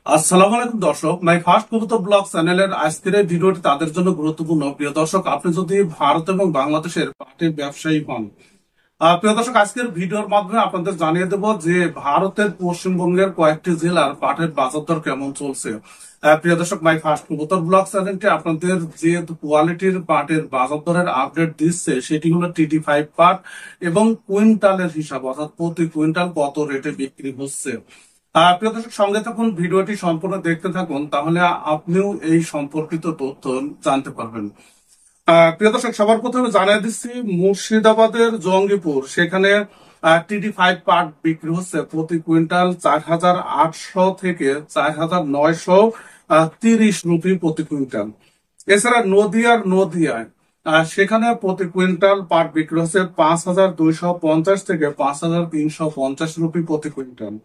আসসালামু আলাইকুম দর্শক, মাই ফার্স্ট কবুতর ব্লগ চ্যানেলের আজকের এই ভিডিওটি তাদের জন্য গুরুত্বপূর্ণ। প্রিয় দর্শক, আপনি যদি ভারত এবং বাংলাদেশের পাটের ব্যবসায়ী হন, প্রিয় দর্শক, আজকের ভিডিওর মাধ্যমে আপনাদের জানিয়ে দেব যে ভারতের পশ্চিমবঙ্গের কয়েকটি জেলার পাটের বাজার দর কেমন চলছে। প্রিয় দর্শক, মাই ফার্স্ট কবুতর ব্লগ চ্যানেলটি আপনাদের যে কোয়ালিটির পাটের বাজার দরের আপডেট দিচ্ছে সেটি হলো TD5 পাট এবং কুইন্টালের হিসাব, অর্থাৎ প্রতি কুইন্টাল কত রেটে বিক্রি হচ্ছে। প্রিয় দর্শক, সঙ্গে থাকুন, ভিডিওটি সম্পূর্ণ দেখতে থাকুন, তাহলে আপনিও এই সম্পর্কিত তথ্য জানতে পারবেন। প্রিয় দর্শক, সবার প্রথমে জানিয়ে দিচ্ছি মুর্শিদাবাদের জঙ্গিপুর, সেখানে TD5 পাট বিক্রি হচ্ছে প্রতি কুইন্টাল 4,800 থেকে 4,930 প্রতি কুইন্টাল। এছাড়া নদিয়ায় সেখানে প্রতি কুইন্টাল পাট বিক্রি হচ্ছে 5,250 থেকে 5,350 প্রতি কুইন্টাল।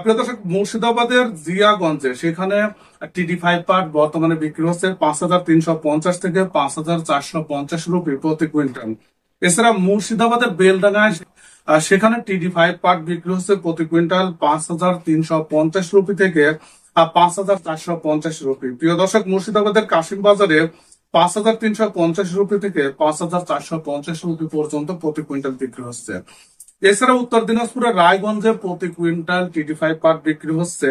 প্রিয় দর্শক, মুর্শিদাবাদের জিয়াগঞ্জে সেখানে TD5 পাট বর্তমানে বিক্রি হচ্ছে 5,350 থেকে 5,450 প্রতি কুইন্টাল। এছাড়া মুর্শিদাবাদের বেলডাঙ্গায় সেখানে TD5 পাট বিক্রি হচ্ছে প্রতি কুইন্টাল 5,350 থেকে 5,450। প্রিয় দর্শক, মুর্শিদাবাদের কাশিম বাজারে 5,350 থেকে 5,450 পর্যন্ত প্রতি কুইন্টাল বিক্রি হচ্ছে। এছাড়া উত্তর দিনাজপুরের রায়গঞ্জে প্রতি কুইন্টাল TD5 পাট বিক্রি হচ্ছে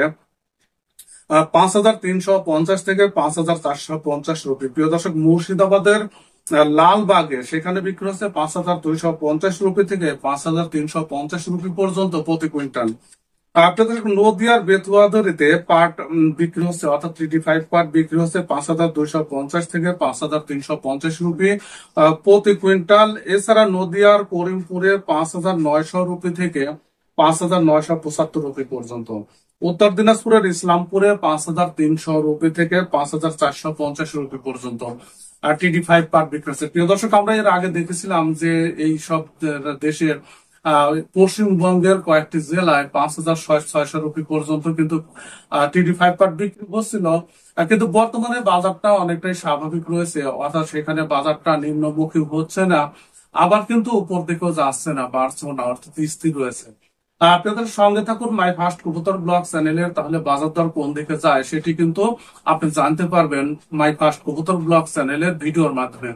5,350 থেকে 5,450। প্রিয় দর্শক, মুর্শিদাবাদের লালবাগে সেখানে বিক্রি হচ্ছে 5,250 থেকে 5,350 পর্যন্ত প্রতি কুইন্টাল। আপনাদের নদিয়ার বেতুয়াদরিতে পাট বিক্রি হচ্ছে, অর্থাৎ TD5 পাট বিক্রি হচ্ছে 5,250 থেকে 5,350 প্রতি কুইন্টাল। এছাড়া নদিয়ার করিমপুরে 5,900 থেকে 5,975 পর্যন্ত। উত্তর দিনাজপুরের ইসলামপুরে 5,300 থেকে 5,450 পর্যন্ত TD5 পাট বিক্রি হচ্ছে। প্রিয় দর্শক, আমরা এর আগে দেখেছিলাম যে এই সব দেশের পশ্চিমবঙ্গের কয়েকটি জেলায় 5,600 পর্যন্ত কিন্তু TD5 পাট বিক্রি হচ্ছিল, কিন্তু বর্তমানে বাজারটা অনেকটাই স্বাভাবিক রয়েছে, অর্থাৎ সেখানে বাজারটা নিম্নমুখী হচ্ছে না, আবার কিন্তু উপর দিকেও যাচ্ছে না, বাড়ছে না, অর্থাৎ স্থির রয়েছে। আপনাদের সঙ্গে থাকুন মাই ফার্স্ট কবুতর ব্লগ চ্যানেলের, তাহলে বাজার দর কোন দিকে যায় সেটি কিন্তু আপনি জানতে পারবেন মাই ফার্স্ট কবুতর ব্লগ চ্যানেলের ভিডিওর মাধ্যমে।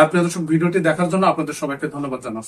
প্রিয় দর্শক, ভিডিওটি দেখার জন্য আপনাদের সবাইকে ধন্যবাদ জানাচ্ছি।